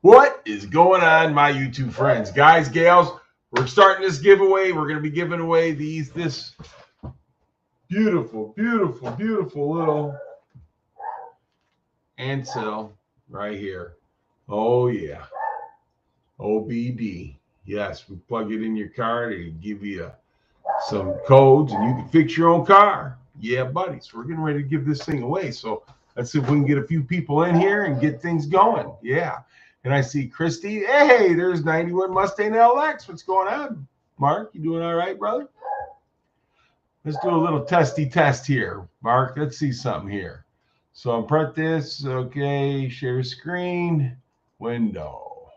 What is going on, my YouTube friends, guys, gals? We're starting this giveaway. We're going to be giving away this beautiful little Ancel right here. Oh yeah, OBD. Yes, we plug it in your car to give you some codes, and you can fix your own car. Yeah, buddy. So we're getting ready to give this thing away. So let's see if we can get a few people in here and get things going. Yeah. And I see Christy. Hey, there's 91 Mustang LX. What's going on? Mark, you doing all right, brother? Let's do a little testy test here. Mark, let's see something here. So I'll print this. Okay, share screen, window.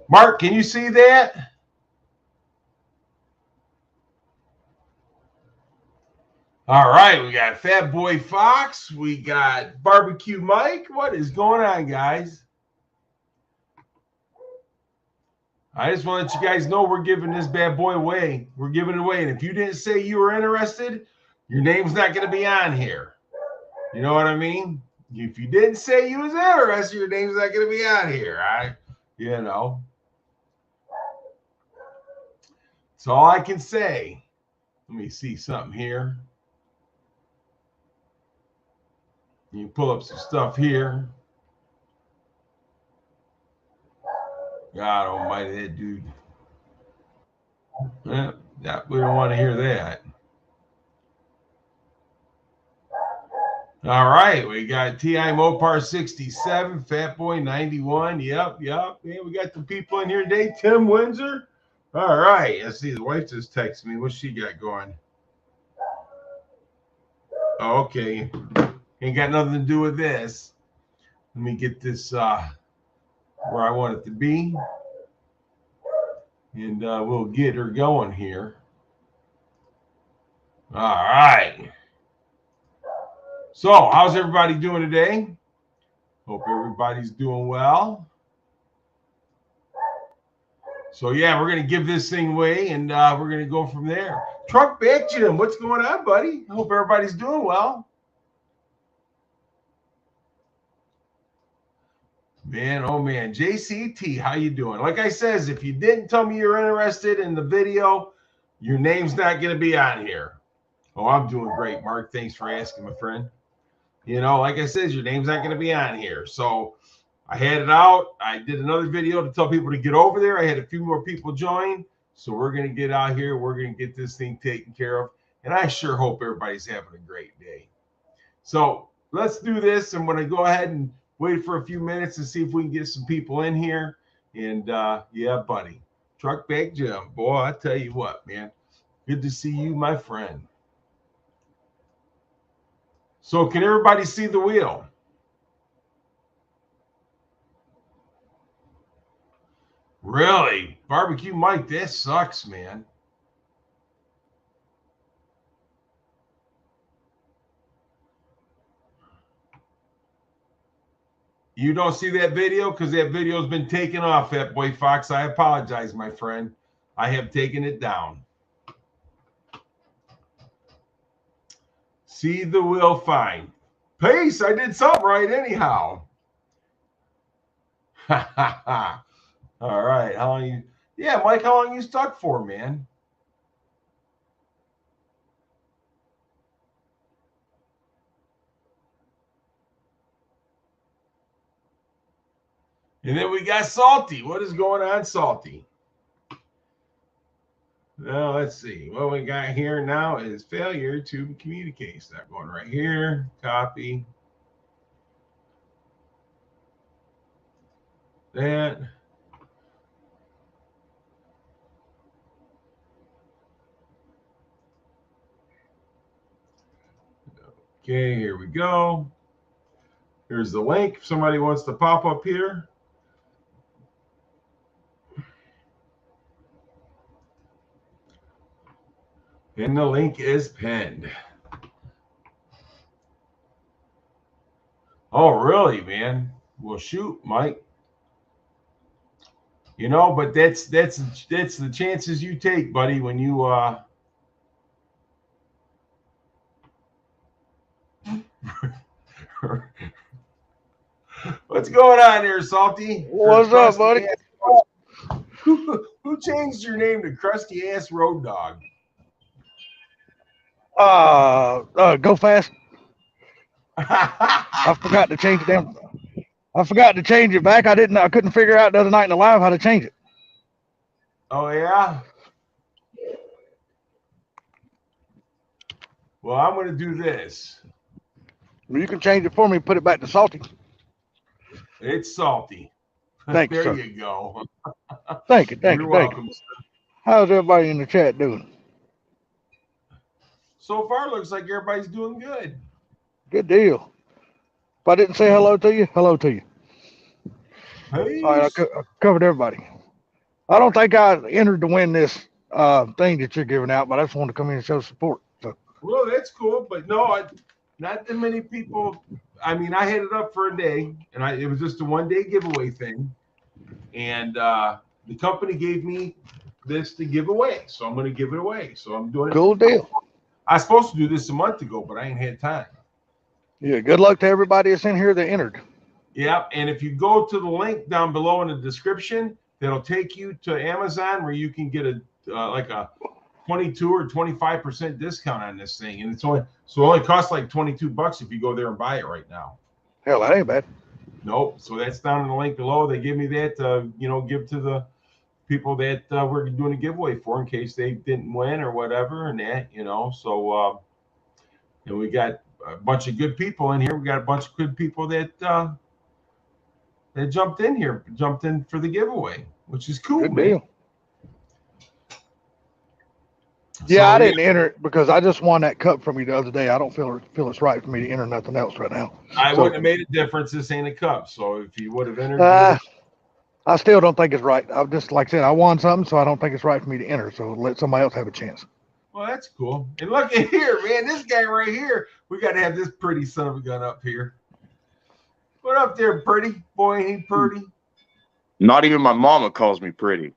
Mark, can you see that? All right, we got Fat Boy Fox. We got Barbecue Mike. What is going on, guys? I just want to let you guys know we're giving this bad boy away. We're giving it away. And if you didn't say you were interested, your name's not going to be on here. You know what I mean? If you didn't say you was interested, your name's not going to be on here. You know. That's all I can say. Let me see something here. You can pull up some stuff here. God almighty, that dude. Yeah, we don't want to hear that. All right, we got TI Mopar 67, Fat Boy 91. Yep. Yeah, we got the people in here today. Tim Windsor. All right, let's see. The wife just texted me. What's she got going? Oh, okay. Ain't got nothing to do with this. Let me get this where I want it to be. And we'll get her going here. All right. So, how's everybody doing today? Hope everybody's doing well. So, yeah, we're going to give this thing away, and we're going to go from there. Truck Back Jim, what's going on, buddy? Hope everybody's doing well. Man, oh man, JCT, how you doing? Like I says, if you didn't tell me you're interested in the video, your name's not going to be on here. Oh, I'm doing great, Mark. Thanks for asking, my friend. You know, like I said, your name's not going to be on here. So I had it out. I did another video to tell people to get over there. I had a few more people join. So we're going to get out here. We're going to get this thing taken care of. And I sure hope everybody's having a great day. So let's do this. I'm going to go ahead and wait for a few minutes and see if we can get some people in here. And yeah, buddy, Truck Back Jim, boy, I tell you what, man, good to see you, my friend. So can everybody see the wheel? Really? Barbecue Mike, that sucks, man. You don't see that video because that video has been taken off, Fat Boy Fox. I apologize, my friend. I have taken it down. See the wheel fine. Pace, I did something right anyhow. All right. How long you? Yeah, Mike, how long you stuck for, man? And then we got Salty. What is going on, Salty? Now, let's see. What we got here now is failure to communicate. So that going right here. Copy. That. Okay, here we go. Here's the link. If somebody wants to pop up here. And the link is pinned. Oh, really, man? Well, shoot, Mike. You know, but that's the chances you take, buddy, when you What's going on there, Salty? What's up, buddy? Who changed your name to Crusty Ass Road Dog? Go fast. I forgot to change it down. I forgot to change it back. I couldn't figure out the other night in the live how to change it. Oh yeah. Well, I'm going to do this. Well, you can change it for me. Put it back to Salty. It's Salty. Thank you, there sir. you go. Thank you. You're welcome, sir. How's everybody in the chat doing? So far, looks like everybody's doing good. Good deal. If I didn't say hello to you, hello to you. Hey. All right, I covered everybody. I don't think I entered to win this thing that you're giving out, but I just wanted to come in and show support. So. Well, that's cool, but no, not that many people. I mean, I had it up for a day, and it was just a one-day giveaway thing, and the company gave me this to give away, so I'm going to give it away. So I'm doing it. Cool deal. I was supposed to do this a month ago, but I ain't had time. Yeah, good luck to everybody that's in here that entered. Yeah, and if you go to the link down below in the description, that'll take you to Amazon where you can get a 22 or 25% discount on this thing, and it only costs like $22 if you go there and buy it right now. Hell, that ain't bad. Nope. So that's down in the link below. They give me that to give to the people that we're doing a giveaway for in case they didn't win or whatever, and that So and we got a bunch of good people in here. We got a bunch of good people that jumped in for the giveaway, which is cool. Good deal. Yeah, I didn't enter it because I just won that cup from you the other day. I don't feel it's right for me to enter nothing else right now. I wouldn't have made a difference. This ain't a cup. So if you would have entered, I still don't think it's right. I've just, like I said, I won something, so I don't think it's right for me to enter. So let somebody else have a chance. Well, that's cool. And look at here, man. This guy right here. We got to have this pretty son of a gun up here. What up there, pretty boy? Ain't he pretty? Not even my mama calls me pretty.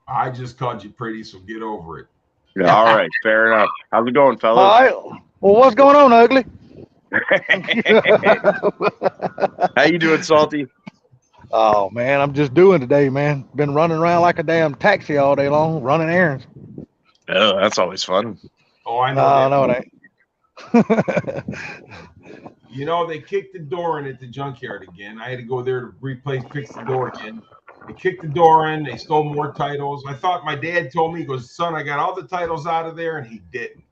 I just called you pretty, so get over it. Yeah, all right, fair enough. How's it going, fellas? All right. Well, what's going on, ugly? How you doing, Salty? Oh man, I'm just doing today, man. Been running around like a damn taxi all day long, running errands. Oh, that's always fun. Oh, I know. No, it ain't. They kicked the door in at the junkyard again. I had to go there to fix the door again. They kicked the door in. They stole more titles. I thought my dad told me, he goes, son, I got all the titles out of there, and he didn't.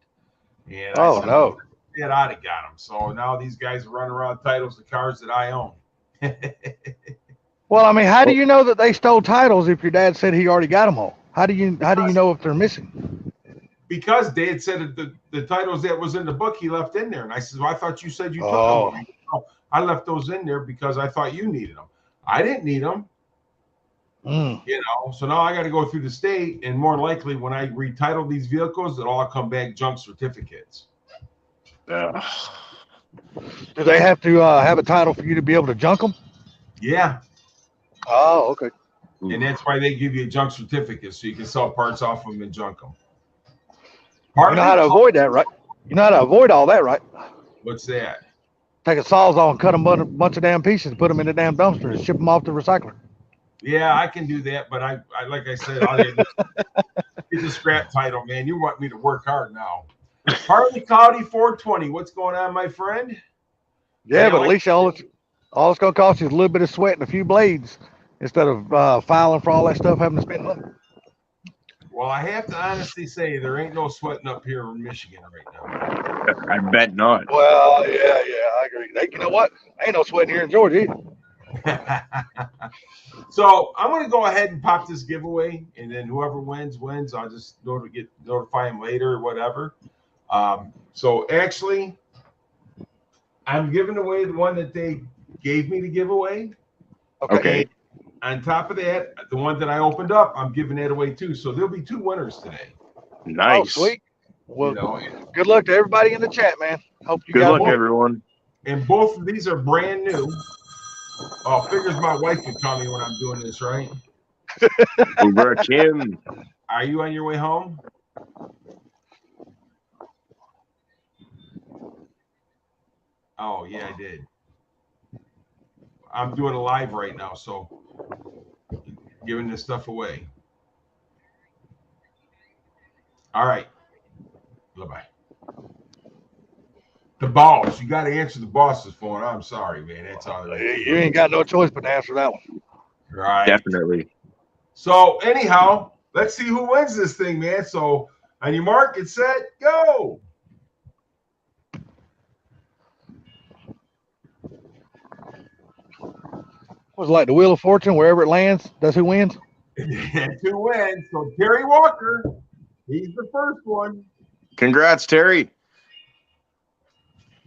And I said, no. Dad, I'd have got them. So now these guys are running around titles to cars that I own. Well, I mean, how do you know that they stole titles if your dad said he already got them all? How do you know if they're missing? Because Dad said that the titles that was in the book he left in there, and I said, well, I thought you said you took them. No, I left those in there because I thought you needed them. I didn't need them. So now I got to go through the state, and more likely when I retitle these vehicles, it'll all come back junk certificates. Do they have to have a title for you to be able to junk them? Yeah. Oh, okay. And that's why they give you a junk certificate, so you can sell parts off them and junk them. You know how to avoid that, right? You know how to avoid all that, right? What's that? Take a sawzall and cut them a bunch of damn pieces, put them in the damn dumpster, and ship them off to the recycler. Yeah, I can do that, but I like I said, I'll get the scrap title, man. You want me to work hard now. Harley Cloudy 420. What's going on, my friend? Yeah, but at least all it's going to cost you is a little bit of sweat and a few blades instead of filing for all that stuff, having to spend money. Well, I have to honestly say there ain't no sweating up here in Michigan right now. I bet not. Well, yeah, I agree. You know what? Ain't no sweating here in Georgia either. So I'm going to go ahead and pop this giveaway, and then whoever wins. I'll just notify them later or whatever. So actually, I'm giving away the one that they gave me to give away. Okay. On top of that, the one that I opened up, I'm giving that away too. So there'll be 2 winners today. Nice. Oh, sweet. Well, good luck to everybody in the chat, man. Hope you good got luck, everyone. And both of these are brand new. Oh, figures my wife would tell me when I'm doing this, right? Uber Kim. Are you on your way home? Oh, yeah, I did. I'm doing a live right now, so giving this stuff away. All right. Bye-bye. The boss. You got to answer the boss's phone. I'm sorry, man. That's all. You ain't got no choice but to answer that one. Right. Definitely. So anyhow, let's see who wins this thing, man. So on your mark, get set, go. Was it like the Wheel of Fortune, wherever it lands, that's who wins? That's who wins. So Terry Walker, he's the first one. Congrats, Terry.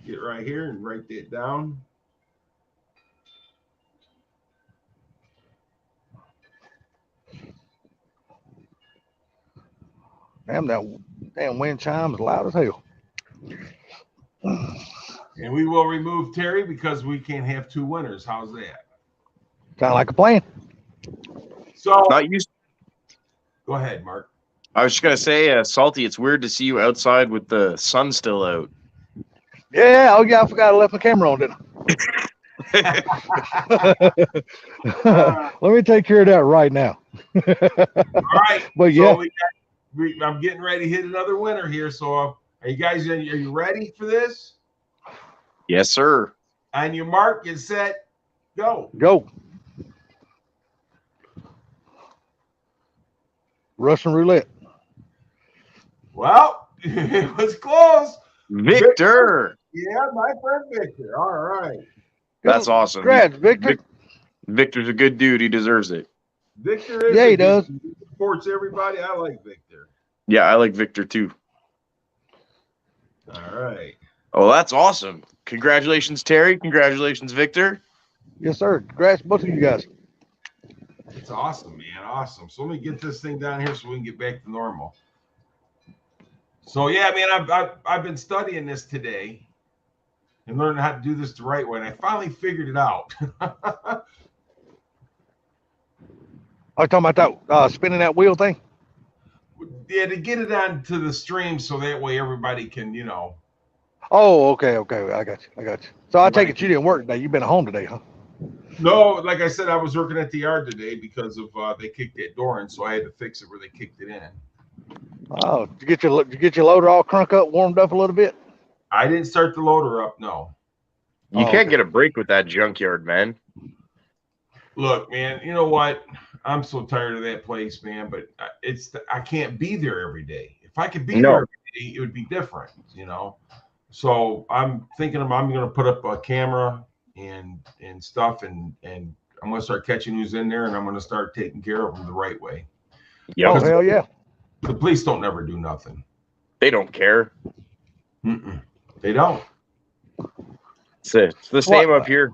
Get right here and write that down. Damn, that damn wind chime is loud as hell. And we will remove Terry because we can't have two winners. How's that? Sound like a plan. So Not used. go ahead, Mark. I was just gonna say, Salty. It's weird to see you outside with the sun still out. Yeah, oh yeah, I forgot I left my camera on, didn't I? Let me take care of that right now. All right. But yeah, So I'm getting ready to hit another winner here. So are you guys, are you ready for this? Yes, sir. On your mark, get set, go. go. Russian roulette. Well, it was close. Victor. Yeah, my friend Victor. All right. That's awesome. Congrats, Victor. Victor's a good dude. He deserves it. Victor is. Yeah, he does. He supports everybody. I like Victor. Yeah, I like Victor too. All right. Oh, that's awesome. Congratulations, Terry. Congratulations, Victor. Yes, sir. Congrats, both of you guys. It's awesome, man. Awesome. So let me get this thing down here so we can get back to normal. So yeah, man, I've been studying this today and learning how to do this the right way, and I finally figured it out. Are you talking about that spinning that wheel thing? Yeah, to get it onto the stream so that way everybody can, you know. Oh, okay. I got you. So I take it you didn't work today. You've been at home today, huh? No, like I said, I was working at the yard today because of they kicked that door in, so I had to fix it where they kicked it in. Oh, did you get your loader all crunk up, warmed up a little bit? I didn't start the loader up, no. You can't get a break with that junkyard, man. Look, man, you know what? I'm so tired of that place, man. But I can't be there every day. If I could be there every day, it would be different, you know. So I'm thinking I'm going to put up a camera and stuff, and I'm going to start catching who's in there, and I'm going to start taking care of them the right way. Yeah. Oh hell yeah. The police don't never do nothing. They don't care. They don't. It's the same up here.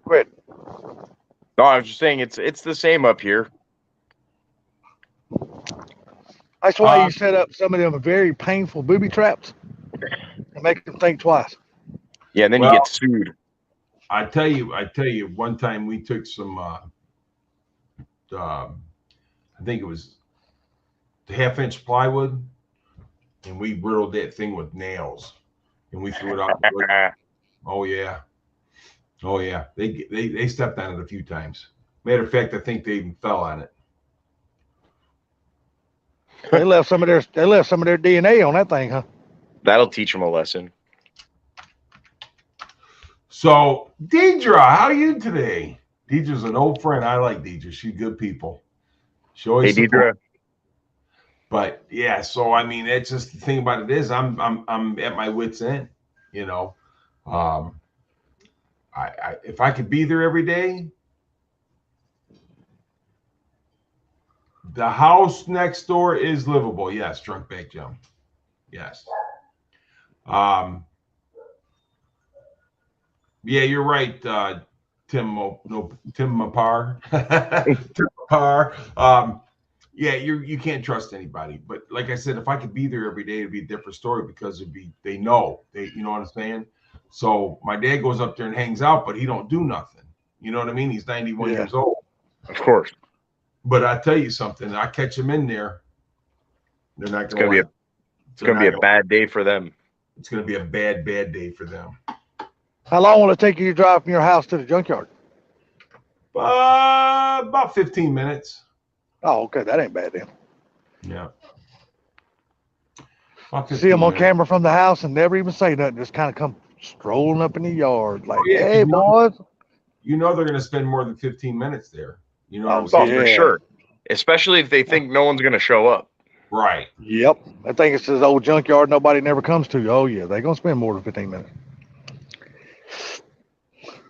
Quit. No, I was just saying it's the same up here. That's why you set up some of them very painful booby traps and make them think twice. Yeah, and then you get sued. I tell you, one time we took some I think it was the 1/2-inch plywood, and we riddled that thing with nails, and we threw it out. Oh yeah. They stepped on it a few times. Matter of fact, I think they even fell on it. They left some of their DNA on that thing, huh? That'll teach them a lesson. So, Deidre, how are you today? Deidre's an old friend. I like Deidre. She's good people. She always Deidre. But yeah, so I mean, it's just the thing about it is I'm at my wit's end, you know. I if I could be there every day. The house next door is livable. Yes, drunk back jump. Yes. Yeah, you're right, Tim Mapar. Tim Mapar. Yeah, you can't trust anybody. But like I said, if I could be there every day, it'd be a different story because they know. You know what I'm saying? So my dad goes up there and hangs out, but he don't do nothing. You know what I mean? He's 91 years old. Of course. But I tell you something, I catch them in there. They're not going to be a bad day for them. It's going to be a bad day for them. How long will it take you to drive from your house to the junkyard? About 15 minutes. Oh, okay. That ain't bad then. Yeah. See them on camera from the house and never even say nothing. Just kind of come strolling up in the yard like, yeah, hey, boys. You know they're going to spend more than 15 minutes there. You know what I'm Oh, saying? for sure. Especially if they think no one's going to show up. Right. Yep. I think it's this old junkyard nobody never comes to. Oh, yeah. They're going to spend more than 15 minutes.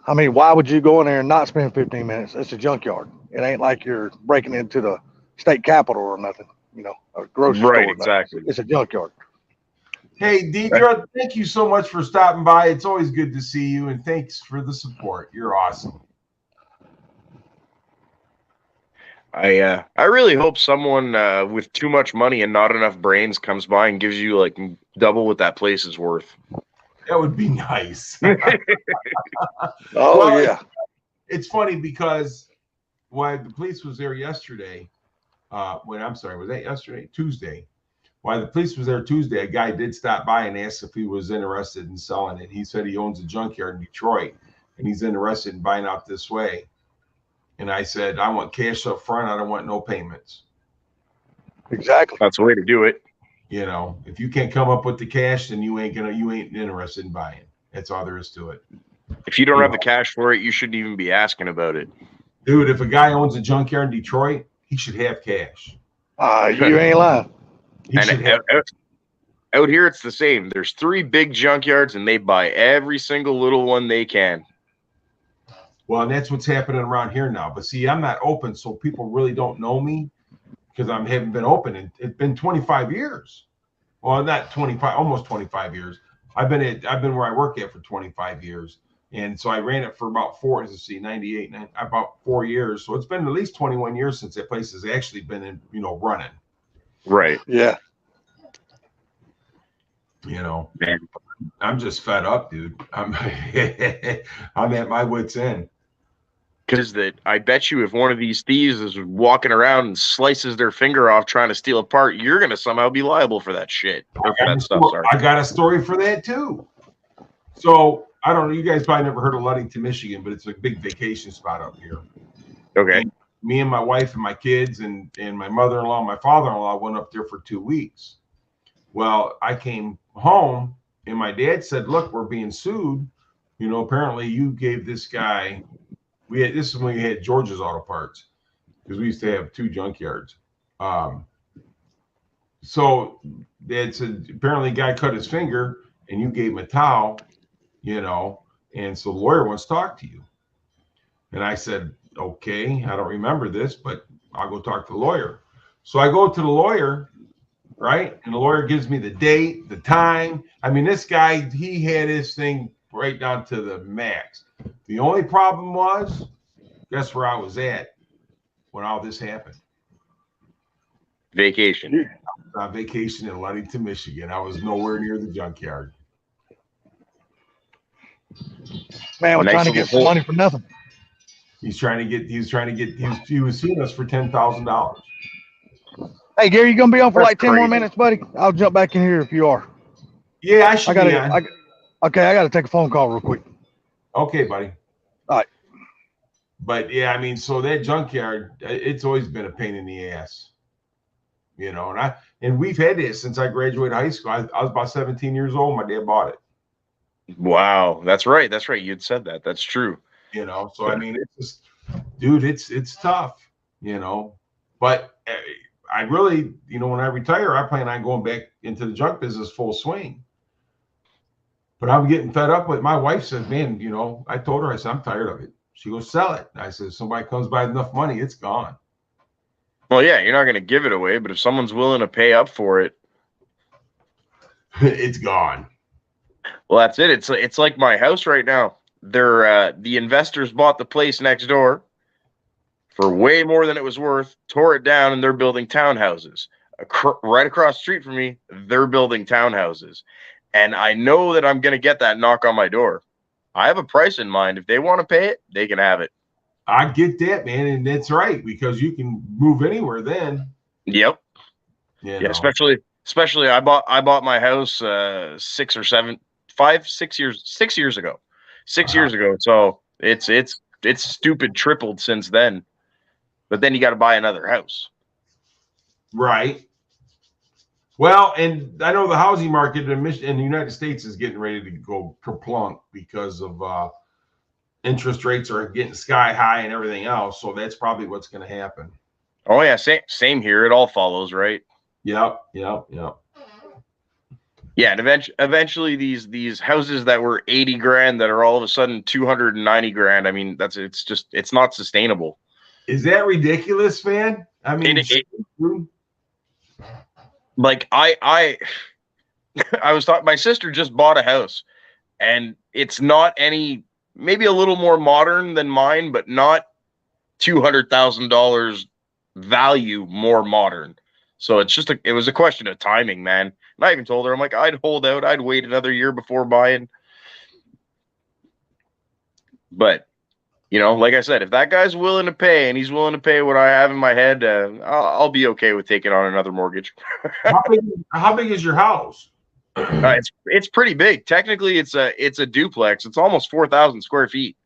I mean, why would you go in there and not spend 15 minutes? It's a junkyard. It ain't like you're breaking into the state capitol or nothing, you know, a grocery store. Right, exactly. It's a junkyard. Hey, Deidre, thank you so much for stopping by. It's always good to see you, and thanks for the support. You're awesome. I really hope someone with too much money and not enough brains comes by and gives you like double what that place is worth. That would be nice. Oh, well, yeah. It's funny because when the police was there yesterday, was that yesterday? Tuesday. While the police was there Tuesday, a guy did stop by and ask if he was interested in selling it. He said he owns a junkyard in Detroit, and he's interested in buying out this way. And I said, I want cash up front. I don't want no payments. Exactly. That's the way to do it. You know, if you can't come up with the cash, then you ain't interested in buying. That's all there is to it. If you don't have the cash for it, you shouldn't even be asking about it. Dude, if a guy owns a junkyard in Detroit, he should have cash. You ain't lying. Out here, it's the same. There's 3 big junkyards, and they buy every single little one they can. Well, and that's what's happening around here now. But see, I'm not open, so people really don't know me because I haven't been open. And it's been 25 years. Well, not 25, almost 25 years. I've been where I work at for 25 years. And so I ran it for about about 4 years. So it's been at least 21 years since that place has actually been running. Right. Yeah. You know, man, I'm just fed up, dude. I'm at my wit's end. Because I bet you if one of these thieves is walking around and slices their finger off trying to steal a part, you're going to somehow be liable for that shit. I got a story for that too. So I don't know. You guys probably never heard of Ludington, Michigan, but it's a big vacation spot up here. Okay. And me and my wife and my kids and my mother-in-law, and my father-in-law went up there for 2 weeks. Well, I came home and my dad said, look, we're being sued. You know, apparently you gave this guy, this is when we had George's Auto Parts, because we used to have 2 junkyards. So dad said, apparently the guy cut his finger and you gave him a towel, you know, and so the lawyer wants to talk to you. And I said, okay, I don't remember this, but I'll go talk to the lawyer. So I go to the lawyer, right? And the lawyer gives me the date, the time. I mean, this guy, he had his thing right down to the max. The only problem was, guess where I was at when all this happened? Vacation. I was on vacation in Ludington, Michigan. I was nowhere near the junkyard. Man, we're trying to get some money for nothing. He was suing us for $10,000. Hey, Gary, you gonna be on for like 10 more minutes, buddy? I'll jump back in here if you are. Yeah, I should be on. Okay, I got to take a phone call real quick. Okay, buddy. All right. But yeah, I mean, so that junkyard, it's always been a pain in the ass, you know. And we've had this since I graduated high school. I was about 17 years old. My dad bought it. Wow, that's right. That's right. You'd said that. That's true. You know, so I mean, it's just, dude, it's tough, you know. But I really, you know, when I retire, I plan on going back into the junk business full swing. But I'm getting fed up with. My wife says, man, you know, I told her, I said, I'm tired of it. She goes, sell it. I said, if somebody comes by with enough money, it's gone. Well, yeah, you're not going to give it away, but if someone's willing to pay up for it, it's gone. Well, that's it. It's like my house right now. They're the investors bought the place next door for way more than it was worth, tore it down, and they're building townhouses. Right across the street from me, they're building townhouses. And I know that I'm going to get that knock on my door. I have a price in mind. If they want to pay it, they can have it. I get that, man. And that's right, because you can move anywhere then. Yep. Yeah. Yeah, especially I bought my house 6 years ago. 6 years ago. So it's stupid tripled since then. But then you got to buy another house. Right. Well, and I know the housing market in the United States is getting ready to go kerplunk because of interest rates are getting sky high and everything else. So that's probably what's going to happen. Oh yeah, same here. It all follows, right? Yep. Yeah, and eventually these houses that were 80 grand that are all of a sudden 290 grand. I mean, it's not sustainable. Is that ridiculous, man? I mean, like I was talking, my sister just bought a house and it's not maybe a little more modern than mine, but not $200,000 value more modern. So it was a question of timing, man. And I even told her, I'm like, I'd hold out. I'd wait another year before buying. But, like I said, if that guy's willing to pay and he's willing to pay what I have in my head, I'll be okay with taking on another mortgage. How big is your house? It's pretty big. Technically, it's a duplex. It's almost 4,000 square feet.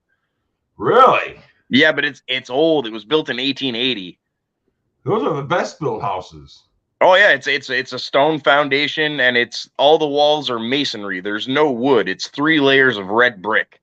Really? Yeah, but it's old. It was built in 1880. Those are the best built houses. Oh yeah, it's a stone foundation and all the walls are masonry. There's no wood. It's 3 layers of red brick.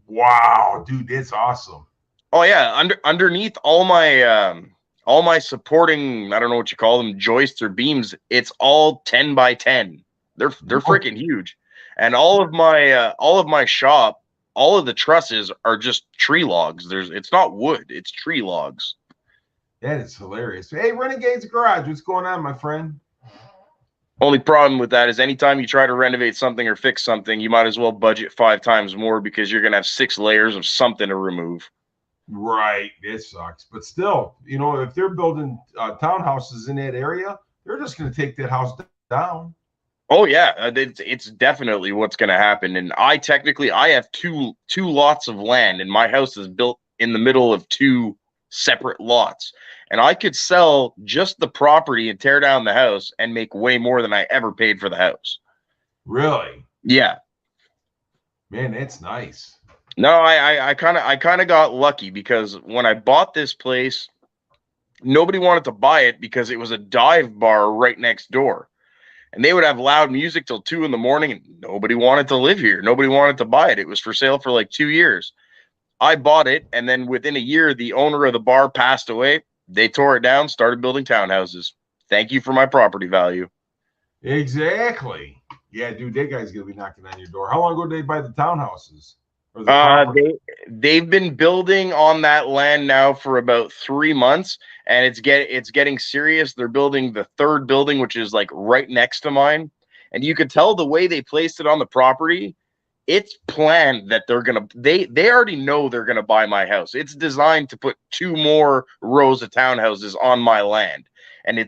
Wow, dude, that's awesome. Oh yeah, underneath all my supporting, I don't know what you call them, joists or beams, it's all 10 by 10. They're freaking huge. And all of my shop, all of the trusses are just tree logs. It's not wood, it's tree logs. That is hilarious. Hey, Renegade's Garage, what's going on, my friend? Only problem with that is anytime you try to renovate something or fix something, you might as well budget 5 times more because you're going to have 6 layers of something to remove. Right. It sucks. But still, if they're building townhouses in that area, they're just going to take that house down. Oh, yeah. It's definitely what's going to happen. And I have two lots of land, and my house is built in the middle of 2 separate lots. And I could sell just the property and tear down the house and make way more than I ever paid for the house. Really? Yeah. Man, that's nice. No, I kind of got lucky because when I bought this place, nobody wanted to buy it because it was a dive bar right next door. And they would have loud music till 2 in the morning and nobody wanted to live here. Nobody wanted to buy it. It was for sale for like 2 years. I bought it, and then within a year, the owner of the bar passed away. They tore it down, started building townhouses. Thank you for my property value. Exactly. Yeah, dude, that guy's going to be knocking on your door. How long ago did they buy the townhouses? They've been building on that land now for about 3 months, and it's getting serious. They're building the 3rd building, which is like right next to mine. And you could tell the way they placed it on the property, it's planned that they already know they're gonna buy my house. It's designed to put 2 more rows of townhouses on my land. And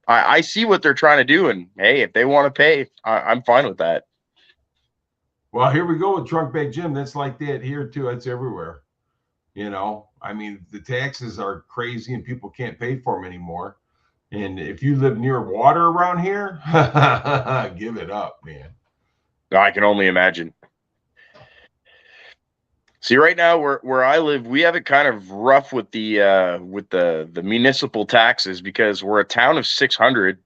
I see what they're trying to do, and hey, if they want to pay, I'm fine with that. Well, here we go with Trunk Bag Jim. That's like that here too. It's everywhere. I mean, the taxes are crazy and people can't pay for them anymore. And if you live near water around here, give it up, man. I can only imagine. See, right now where I live, we have it kind of rough with the municipal taxes because we're a town of 600,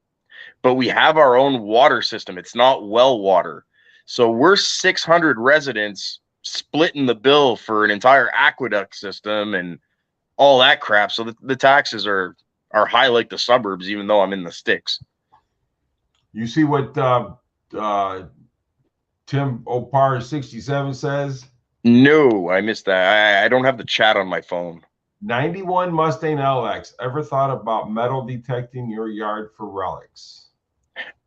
but we have our own water system. It's not well water. So we're 600 residents splitting the bill for an entire aqueduct system and all that crap. So the taxes are high like the suburbs, even though I'm in the sticks. You see what Tim Opar 67 says? No, I missed that. I don't have the chat on my phone. 91 Mustang LX. Ever thought about metal detecting your yard for relics?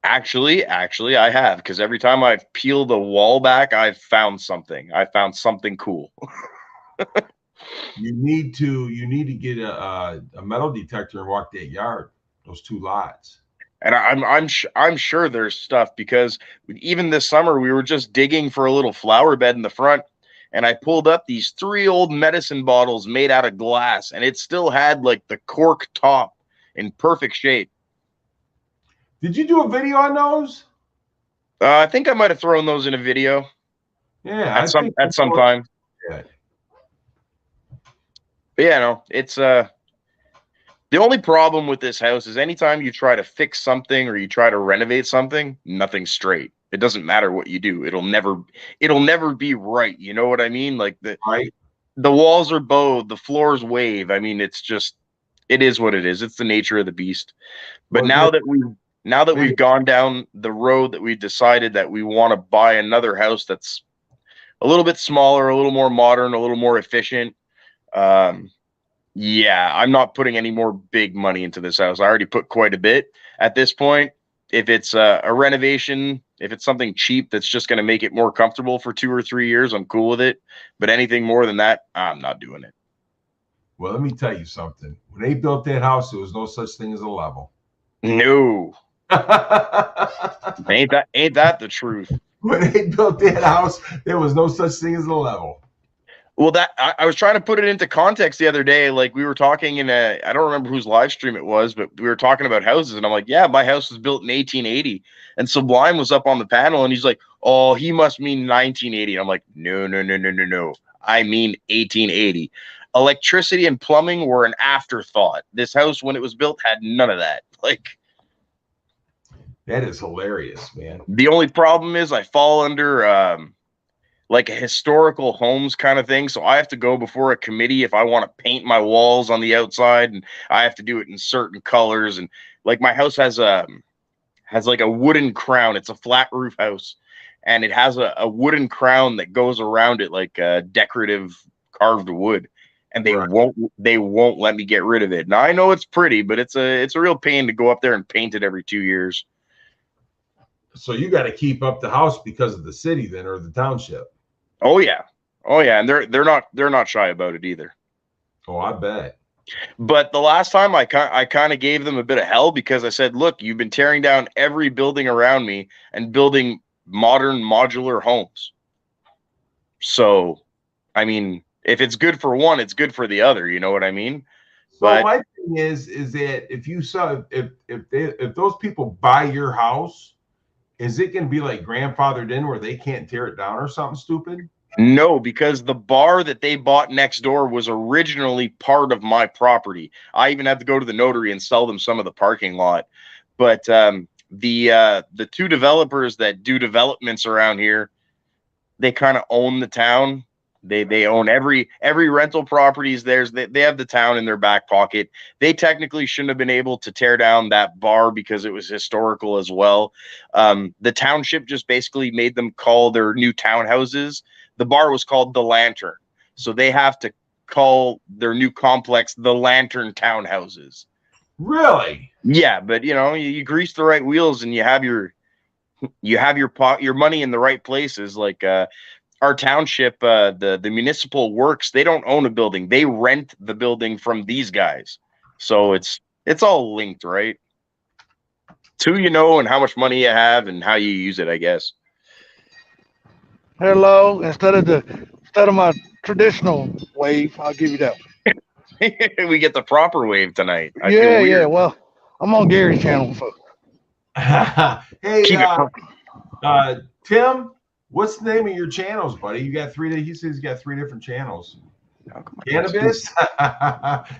Actually, I have, because every time I've peeled a wall back, I've found something. I found something cool. You need to get a metal detector and walk that yard, those 2 lots. And I'm sure there's stuff, because even this summer we were just digging for a little flower bed in the front, and I pulled up these 3 old medicine bottles made out of glass, and it still had like the cork top in perfect shape. Did you do a video on those? I think I might have thrown those in a video. Yeah, at some time. Yeah. But yeah, no, it's the only problem with this house is anytime you try to fix something or you try to renovate something, nothing's straight. It doesn't matter what you do. It'll never be right. You know what I mean? Like the walls are bowed, the floors wave. I mean, it is what it is. It's the nature of the beast. But now that we've gone down the road that we decided that we want to buy another house that's a little bit smaller, a little more modern, a little more efficient. Yeah, I'm not putting any more big money into this house. I already put quite a bit at this point. If it's a renovation, if it's something cheap that's just going to make it more comfortable for 2 or 3 years, I'm cool with it. But anything more than that, I'm not doing it. Well, let me tell you something. When they built that house, there was no such thing as a level. No. Ain't that the truth? When they built that house, there was no such thing as a level. Well, I was trying to put it into context the other day. Like we were talking I don't remember whose live stream it was, but we were talking about houses, and I'm like, yeah, my house was built in 1880. And Sublime was up on the panel, and he's like, oh, he must mean 1980. And I'm like, no. I mean 1880. Electricity and plumbing were an afterthought. This house, when it was built, had none of that. Like, that is hilarious, man. The only problem is I fall under like a historical homes kind of thing. So I have to go before a committee if I want to paint my walls on the outside, and I have to do it in certain colors. And like my house has like a wooden crown. It's a flat roof house, and it has a wooden crown that goes around it like decorative carved wood. And they won't let me get rid of it. Now I know it's pretty, but it's a real pain to go up there and paint it every 2 years. So you got to keep up the house because of the city then, or the township. Oh yeah, and they're not shy about it either. Oh, I bet. But the last time I kind of gave them a bit of hell because I said, look, you've been tearing down every building around me and building modern modular homes. So, I mean, if it's good for one, it's good for the other. You know what I mean? So my thing is that if you saw if those people buy your house, is it going to be like grandfathered in where they can't tear it down or something stupid? No, because the bar that they bought next door was originally part of my property. I even had to go to the notary and sell them some of the parking lot. But the two developers that do developments around here, they kind of own the town. They own every rental property is theirs. They have the town in their back pocket. They technically shouldn't have been able to tear down that bar because it was historical as well. The township just basically made them call their new townhouses. The bar was called The Lantern. So they have to call their new complex The Lantern Townhouses. Really? Yeah, but you grease the right wheels and you have your money in the right places. Like our township, the municipal works, they don't own a building. They rent the building from these guys. So it's all linked, right? It's who you know and how much money you have and how you use it, I guess. Hello, instead of my traditional wave, I'll give you that one. We get the proper wave tonight. Yeah. Well, I'm on Gary's channel, folks. Hey, Tim, what's the name of your channels, buddy? You got he says he's got 3 different channels. Cannabis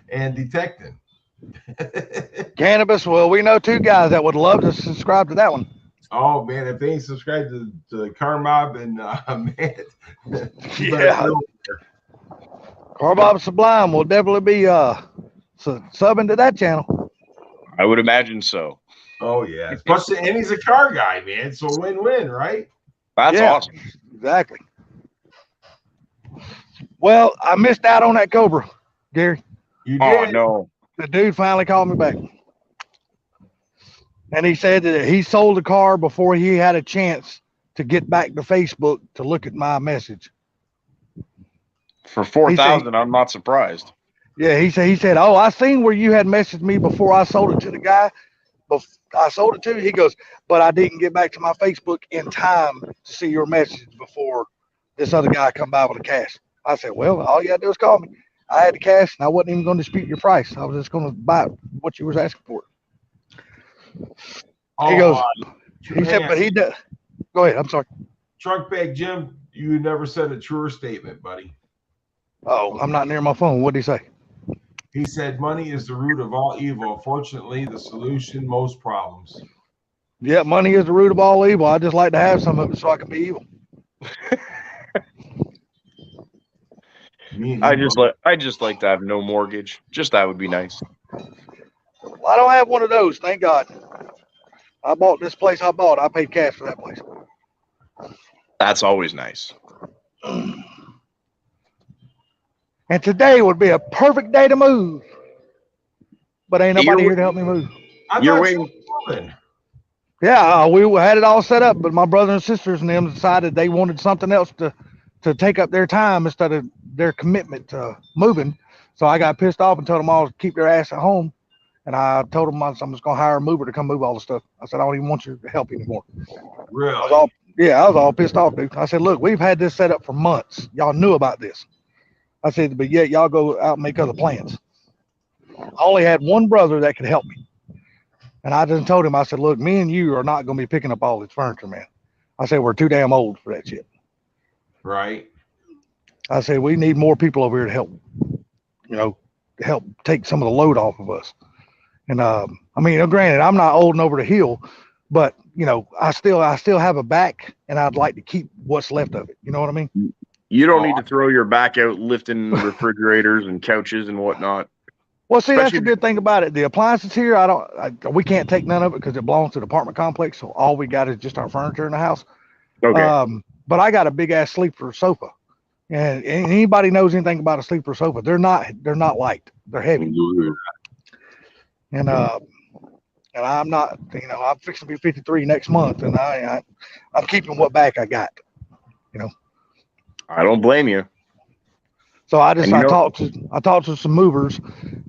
and detecting. Cannabis. Well, we know 2 guys that would love to subscribe to that one. Oh man, if they ain't subscribed to Car Mob and Matt, yeah, Car Mob Sublime will definitely be subbing to that channel. I would imagine so. Oh yeah, plus and he's a car guy, man. So win-win, right? That's awesome. Exactly. Well, I missed out on that Cobra, Gary. You did? Oh no. The dude finally called me back. And he said that he sold the car before he had a chance to get back to Facebook to look at my message. For 4,000, I'm not surprised. Yeah, he said, oh, I seen where you had messaged me before I sold it to the guy. I sold it to you. He goes, but I didn't get back to my Facebook in time to see your message before this other guy come by with the cash. I said, well, all you had to do is call me. I had the cash, and I wasn't even going to dispute your price. I was just going to buy what you was asking for. He goes, he said, but he does. Go ahead. I'm sorry. Trunk Bag Jim You never said a truer statement, buddy. Oh, I'm not near my phone. What did he say? He said money is the root of all evil. Fortunately, the solution most problems. Yeah, money is the root of all evil. I just like to have some of it so I can be evil. I just like to have no mortgage. Just that would be nice. Well, I don't have one of those, thank God. I bought this place I bought. I paid cash for that place. That's always nice. And today would be a perfect day to move. But ain't nobody here to help me move. You're waiting. Yeah, we had it all set up, but my brother and sisters and them decided they wanted something else to take up their time instead of their commitment to moving. So I got pissed off and told them all to keep their ass at home. And I told them I'm just going to hire a mover to come move all the stuff. I said, I don't even want your help anymore. Really? I was all pissed off, dude. I said, look, we've had this set up for months. Y'all knew about this. I said, but yet y'all go out and make other plans. I only had one brother that could help me. And I just told him, I said, look, me and you are not going to be picking up all this furniture, man. I said, we're too damn old for that shit. Right. I said, we need more people over here to help, help take some of the load off of us. And, I mean, granted, I'm not old and over the hill, but, I still have a back and I'd like to keep what's left of it. You know what I mean? You don't need to throw your back out lifting refrigerators and couches and whatnot. Well, see, that's the good thing about it. The appliances here, we can't take none of it because it belongs to the apartment complex. So all we got is just our furniture in the house. Okay. But I got a big ass sleeper sofa, and anybody knows anything about a sleeper sofa, they're not light. They're heavy. And I'm not, I'm fixing to be 53 next month, and I'm keeping what back I got. I don't blame you. So I talked to some movers,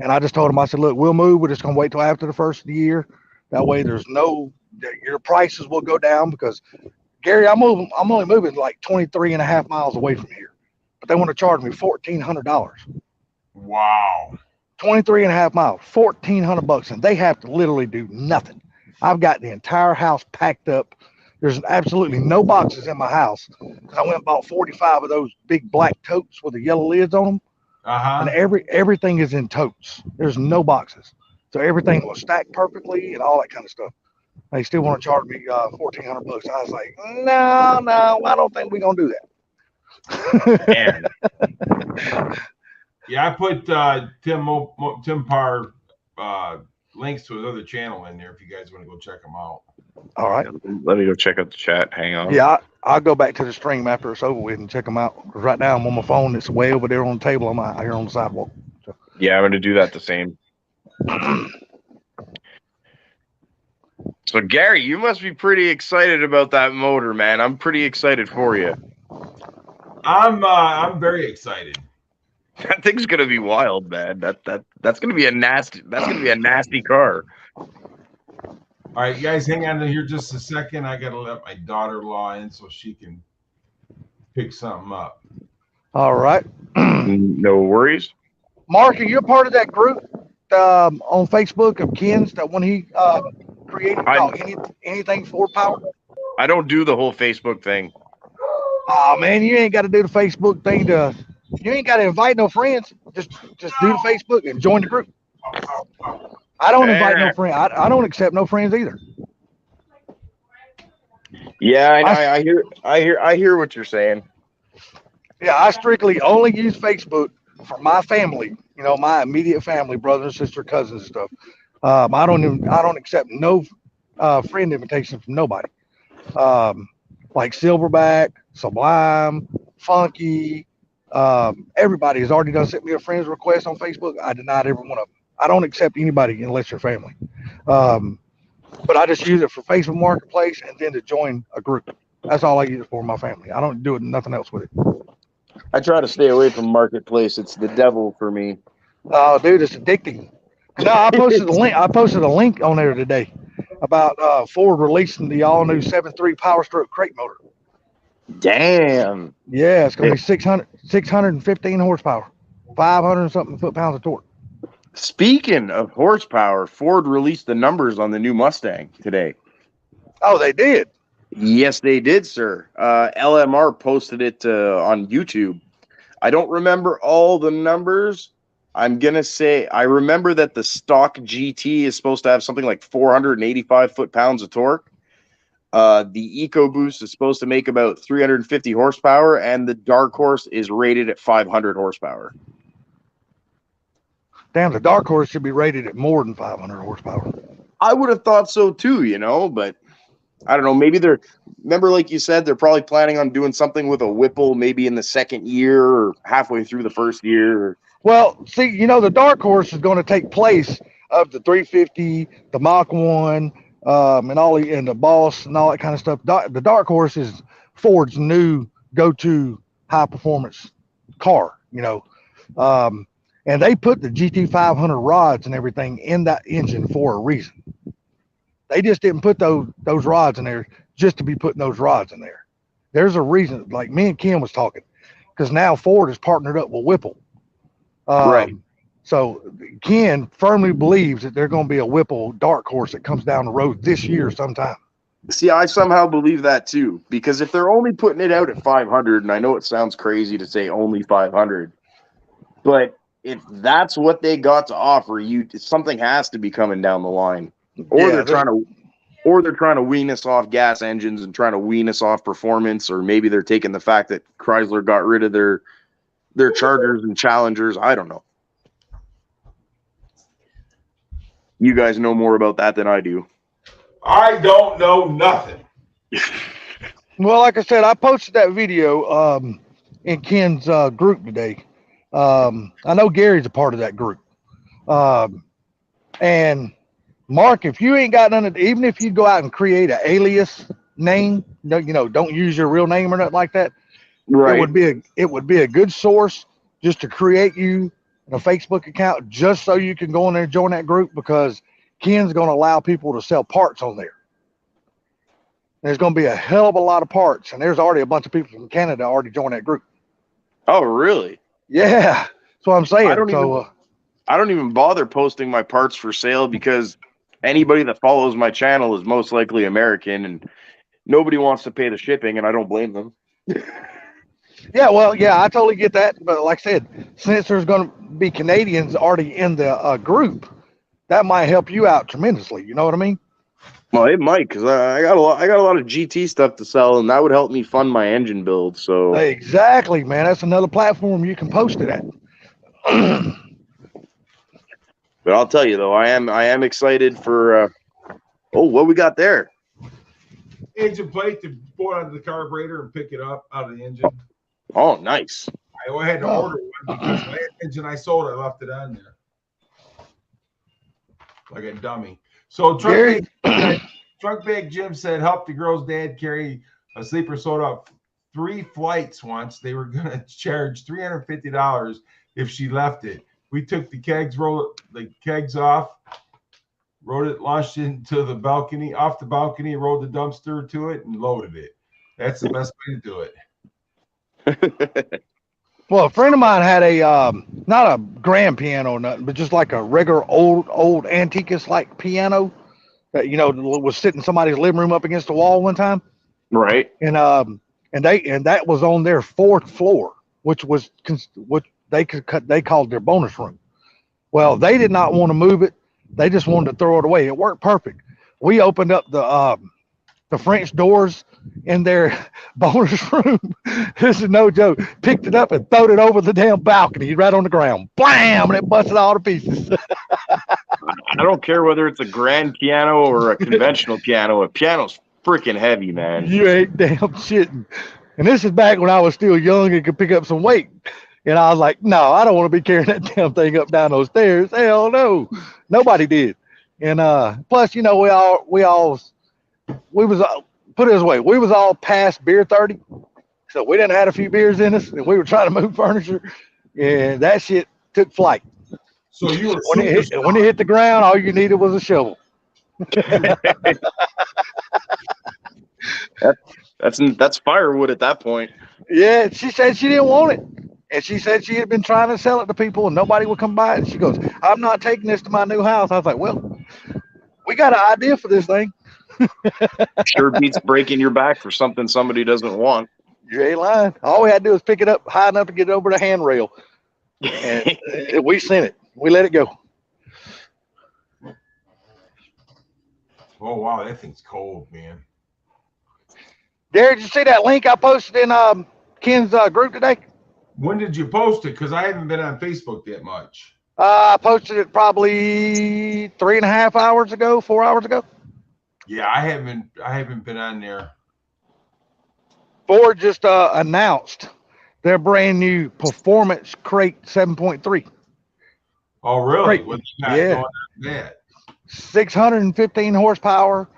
and I just told them, I said, look, we'll move. We're just gonna wait till after the first of the year. That way, your prices will go down because, Gary, I'm only moving like 23 and a half miles away from here, but they want to charge me $1,400. Wow. 23 and a half miles, $1,400, and they have to literally do nothing. I've got the entire house packed up. There's absolutely no boxes in my house because I went and bought 45 of those big black totes with the yellow lids on them. And everything is in totes. There's no boxes. So everything was stacked perfectly and all that kind of stuff. They still want to charge me $1,400. I was like, no, I don't think we're going to do that. Yeah, I put Tim Parr links to his other channel in there if you guys want to go check them out. All right. Let me go check out the chat. Hang on. Yeah, I'll go back to the stream after it's over with and check them out. Because right now I'm on my phone. It's way over there on the table. I'm out here on the sidewalk. So. Yeah, I'm going to do that the same. So, Gary, you must be pretty excited about that motor, man. I'm pretty excited for you. I'm very excited. That thing's gonna be wild, man. That's gonna be a nasty car. All right, you guys, hang on here just a second. I gotta let my daughter-in-law in so she can pick something up. All right. No worries. Mark, are you a part of that group on Facebook of Ken's that when he created anything Ford Power? I don't do the whole Facebook thing. Oh man, you ain't got to do the Facebook thing you ain't got to invite no friends. Just do the Facebook and join the group. I don't invite no friends. I don't accept no friends either. Yeah, I hear what you're saying. Yeah, I strictly only use Facebook for my family. My immediate family, brother, sister, cousins, and stuff. I don't accept no friend invitations from nobody. Like Silverback, Sublime, Funky. Everybody has already done sent me a friend's request on Facebook. I denied every one of them. I don't accept anybody unless you're family. But I just use it for Facebook Marketplace and then to join a group. That's all I use it for, my family. I don't do nothing else with it. I try to stay away from Marketplace. It's the devil for me. Oh, dude, it's addicting. No, I posted a link on there today about Ford releasing the all-new 7.3 Power Stroke crate motor. Damn. Yeah, it's going to be 615 horsepower, 500 and something foot-pounds of torque. Speaking of horsepower, Ford released the numbers on the new Mustang today. Oh, they did? Yes, they did, sir. LMR posted it on YouTube. I don't remember all the numbers. I'm going to say I remember that the stock GT is supposed to have something like 485 foot-pounds of torque. The EcoBoost is supposed to make about 350 horsepower, and the Dark Horse is rated at 500 horsepower. Damn, the Dark Horse should be rated at more than 500 horsepower. I would have thought so too, you know, but I don't know. Maybe remember, like you said, they're probably planning on doing something with a Whipple maybe in the second year or halfway through the first year. Well, see, you know, the Dark Horse is going to take place of the 350, the Mach 1, and the Boss and all that kind of stuff. The Dark Horse is Ford's new go-to high-performance car, you know. And they put the GT500 rods and everything in that engine for a reason. They just didn't put those rods in there just to be putting those rods in there. There's a reason, like me and Ken was talking, because now Ford is partnered up with Whipple. Right. So Ken firmly believes that there's going to be a Whipple Dark Horse that comes down the road this year sometime. See, I somehow believe that too, because if they're only putting it out at 500, and I know it sounds crazy to say only 500, but if that's what they got to offer, something has to be coming down the line, or they're trying to wean us off gas engines and trying to wean us off performance, or maybe they're taking the fact that Chrysler got rid of their Chargers and Challengers. I don't know. You guys know more about that than I do. I don't know nothing. Well, like I said, I posted that video in Ken's group today. I know Gary's a part of that group. And Mark, if you ain't got none, even if you go out and create an alias name, don't use your real name or nothing like that. Right. It would be a good source just to create you a Facebook account just so you can go in there and join that group, because Ken's going to allow people to sell parts on there. There's going to be a hell of a lot of parts, and there's already a bunch of people from Canada already joined that group. Oh, really? Yeah, that's what I'm saying. I don't even bother posting my parts for sale, because anybody that follows my channel is most likely American, and nobody wants to pay the shipping, and I don't blame them. Yeah, well, yeah, I totally get that. But like I said, since there's going to be Canadians already in the group, that might help you out tremendously. You know what I mean? Well, it might, because I got a lot of GT stuff to sell, and that would help me fund my engine build. So exactly, man. That's another platform you can post it at. But I'll tell you though, I am excited for. What we got there? Engine plate to board onto the carburetor and pick it up out of the engine. Oh, nice. I had to order one because my engine I sold, I left it on there like a dummy. So Trunk Bag Jim said, help the girl's dad carry a sleeper soda up 3 flights once. They were going to charge $350 if she left it. We took the kegs off, rode it, launched it into the balcony, off the balcony, rolled the dumpster to it, and loaded it. That's the best way to do it. Well, a friend of mine had a not a grand piano or nothing, but just like a regular old antiquus like piano that was sitting in somebody's living room up against the wall one time. Right. And that was on their 4th floor, which they called their bonus room. Well, they did not want to move it. They just wanted to throw it away. It worked perfect. We opened up the French doors in their bonus room. This is no joke. Picked it up and throwed it over the damn balcony right on the ground. Blam! And it busted all to pieces. I don't care whether it's a grand piano or a conventional piano. A piano's freaking heavy, man. You ain't damn shitting. And this is back when I was still young and could pick up some weight. And I was like, no, I don't want to be carrying that damn thing up down those stairs. Hell no. Nobody did. And plus, we was put it this way, we was all past beer 30. So we didn't have a few beers in us, and we were trying to move furniture, and that shit took flight. So you were when it hit the ground, all you needed was a shovel. That's firewood at that point. Yeah, she said she didn't want it. And she said she had been trying to sell it to people and nobody would come by it. And she goes, I'm not taking this to my new house. I was like, well, we got an idea for this thing. Sure beats breaking your back for something somebody doesn't want. You ain't lying. All we had to do was pick it up high enough to get it over the handrail. And we sent it. We let it go. Oh, wow. That thing's cold, man. Gary, did you see that link I posted in Ken's group today? When did you post it? Because I haven't been on Facebook that much. I posted it probably 3.5 hours ago, 4 hours ago. Yeah, I haven't been on there. Ford just announced their brand new Performance Crate 7.3. Oh, really? Crate. What's got Yeah. going on with that? 615 horsepower,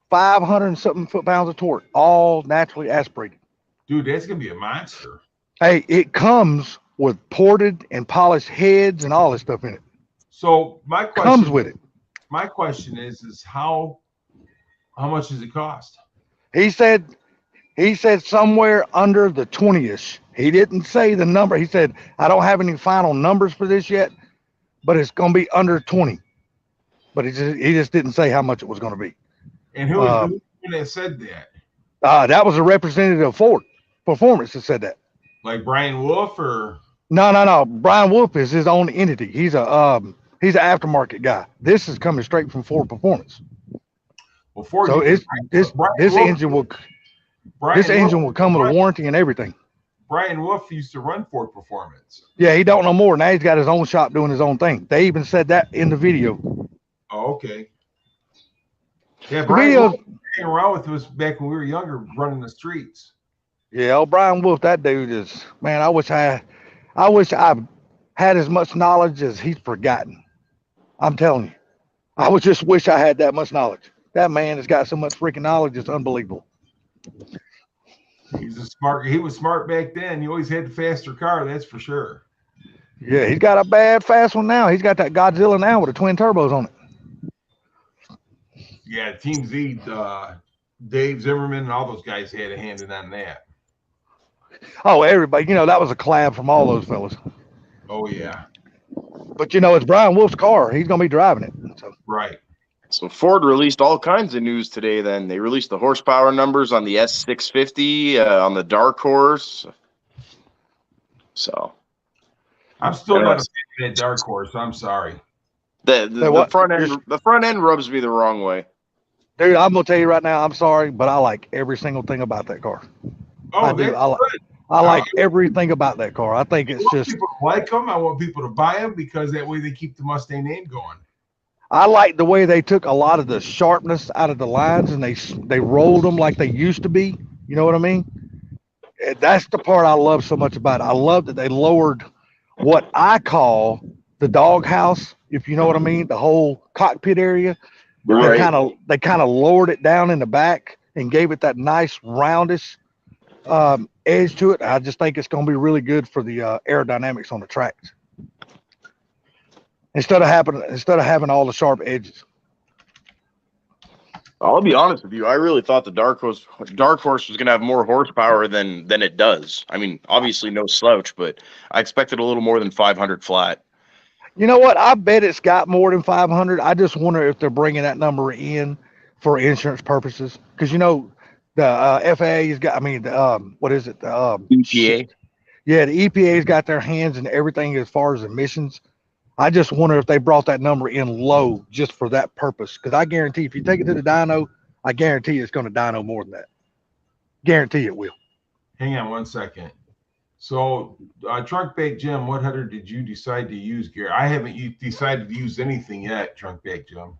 500 and something foot-pounds of torque, all naturally aspirated. Dude, that's going to be a monster. Hey, it comes with ported and polished heads and all this stuff in it. So my question Comes with it. My question is how much does it cost? He said somewhere under the 20-ish. He didn't say the number. He said, I don't have any final numbers for this yet, but it's going to be under 20. But he just didn't say how much it was going to be. And who that said that? That was a representative of Ford Performance that said that. Like Brian Wolf or? No. Brian Wolf is his own entity. He's an aftermarket guy. This is coming straight from Ford Performance. Well, Ford. So this engine will come with a warranty and everything. Brian Wolf used to run Ford Performance. Yeah, he don't know more. Now he's got his own shop doing his own thing. They even said that in the video. Oh, okay. Yeah, Brian Wolf hanging around with us back when we were younger, running the streets. Yeah, Brian Wolf, that dude is, man, I wish I had as much knowledge as he's forgotten. I'm telling you. I would just wish I had that much knowledge. That man has got so much freaking knowledge, it's unbelievable. He was smart back then. He always had the faster car, that's for sure. Yeah, he's got a bad fast one now. He's got that Godzilla now with the twin turbos on it. Yeah, Team Z, Dave Zimmerman and all those guys had a hand in on that. Oh, everybody, that was a collab from all those fellas. Oh, yeah. But, it's Brian Wolf's car. He's going to be driving it. So. Right. So Ford released all kinds of news today then. They released the horsepower numbers on the S650, on the Dark Horse. So. I'm still not a fan of that Dark Horse. I'm sorry. The front end rubs me the wrong way. Dude, I'm going to tell you right now, I'm sorry, but I like every single thing about that car. Oh, I like everything about that car. I think it's just. People like them. I want people to buy them because that way they keep the Mustang name going. I like the way they took a lot of the sharpness out of the lines and they rolled them like they used to be. You know what I mean? And that's the part I love so much about it. I love that they lowered what I call the doghouse, if you know what I mean, the whole cockpit area. Right. They kind of lowered it down in the back and gave it that nice roundish edge to it. I just think it's going to be really good for the aerodynamics on the tracks. Instead of having all the sharp edges. I'll be honest with you. I really thought the Dark Horse was going to have more horsepower than it does. I mean, obviously no slouch, but I expected a little more than 500 flat. You know what? I bet it's got more than 500. I just wonder if they're bringing that number in for insurance purposes. Because, the FAA's got, what is it? The EPA. Yeah, the EPA's got their hands in everything as far as emissions. I just wonder if they brought that number in low just for that purpose. Because I guarantee if you take it to the dyno, I guarantee it's going to dyno more than that. Guarantee it will. Hang on one second. So, Trunk Bake Jim, what header did you decide to use, Gary? I haven't decided to use anything yet, Trunk Bake Jim.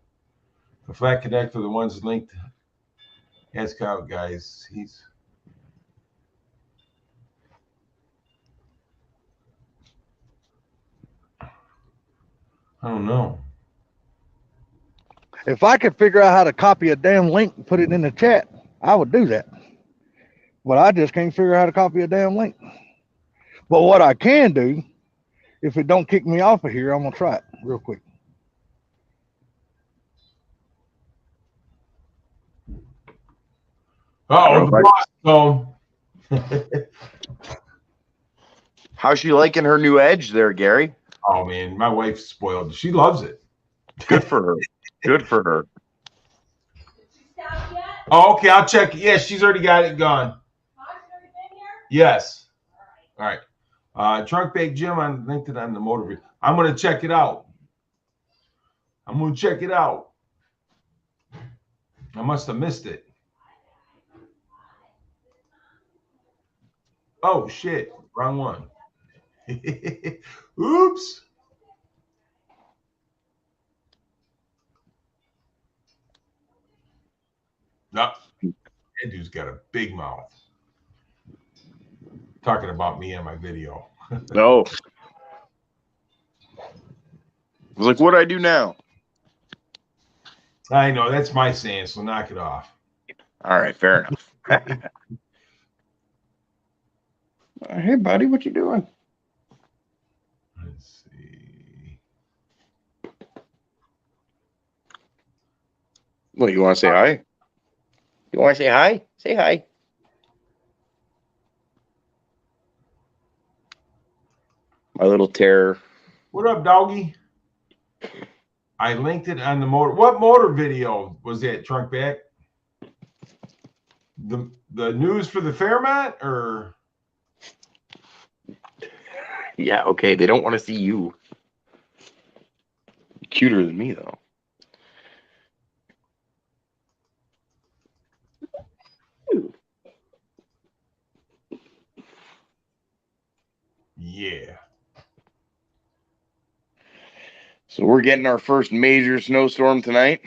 The flat connector, the ones linked. Ask out, guys. I don't know. If I could figure out how to copy a damn link and put it in the chat, I would do that. But I just can't figure out how to copy a damn link. But what I can do, if it don't kick me off of here, I'm going to try it real quick. How's she liking her new Edge there, Gary? Oh, man, my wife's spoiled. She loves it. Good for her. Good for her. Stop Oh, okay, I'll check. Yeah, she's already got it gone. Yes. All right. Trunk Bake Jim, I linked it on the motor video. I'm going to check it out. I'm going to check it out. I must have missed it. Oh, shit. Wrong one. Oops. No, that dude's got a big mouth. Talking about me on my video. No. I was like, what do I do now? I know, that's my saying, so knock it off. All right, fair enough. Hey, buddy, what you doing? Let's see. Well, you want to say hi? You want to say hi? Say hi. My little terror. What up, doggy? I linked it on the motor. What motor video was that, Trunk Back? The news for the Fairmont, or? Yeah, okay. They don't want to see you. Cuter than me, though. Yeah. So we're getting our first major snowstorm tonight.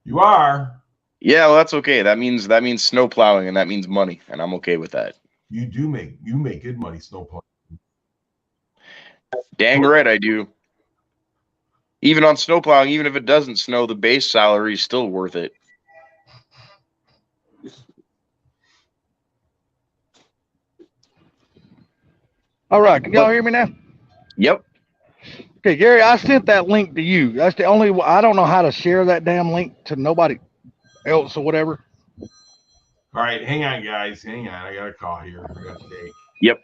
You are? Yeah, well, that's okay. That means snow plowing, and that means money, and I'm okay with that. You make good money snowplowing. Dang right I do. Even on snow plowing, even if it doesn't snow, the base salary is still worth it. All right, can y'all hear me now? Yep. Okay, Gary, I sent that link to you. That's the only. I don't know how to share that damn link to nobody else or whatever. All right, hang on, guys. Hang on. I got a call here. I got to take. Yep.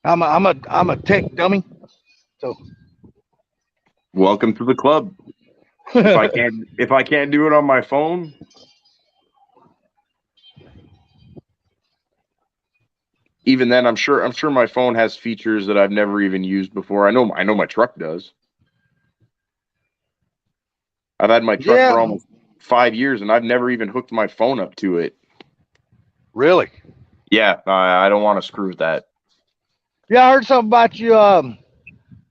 I'm a tech dummy. So Welcome to the club. If I can't do it on my phone, even then, I'm sure my phone has features that I've never even used before. I know my truck does. I've had my truck for almost 5 years, and I've never even hooked my phone up to it. Really? Yeah, I don't want to screw with that. Yeah, I heard something about you.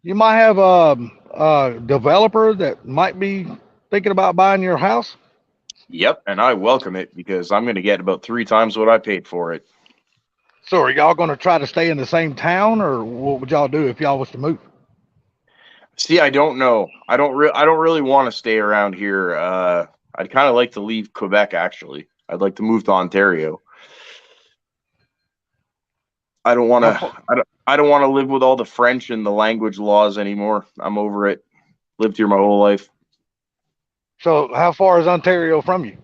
You might have a developer that might be thinking about buying your house. Yep, and I welcome it because I'm going to get about 3 times what I paid for it. So are y'all going to try to stay in the same town, or what would y'all do if y'all was to move? See, I don't know. I don't really want to stay around here. I'd kind of like to leave Quebec. Actually, I'd like to move to Ontario. I don't want to. I don't want to live with all the French and the language laws anymore. I'm over it. Lived here my whole life. So how far is Ontario from you?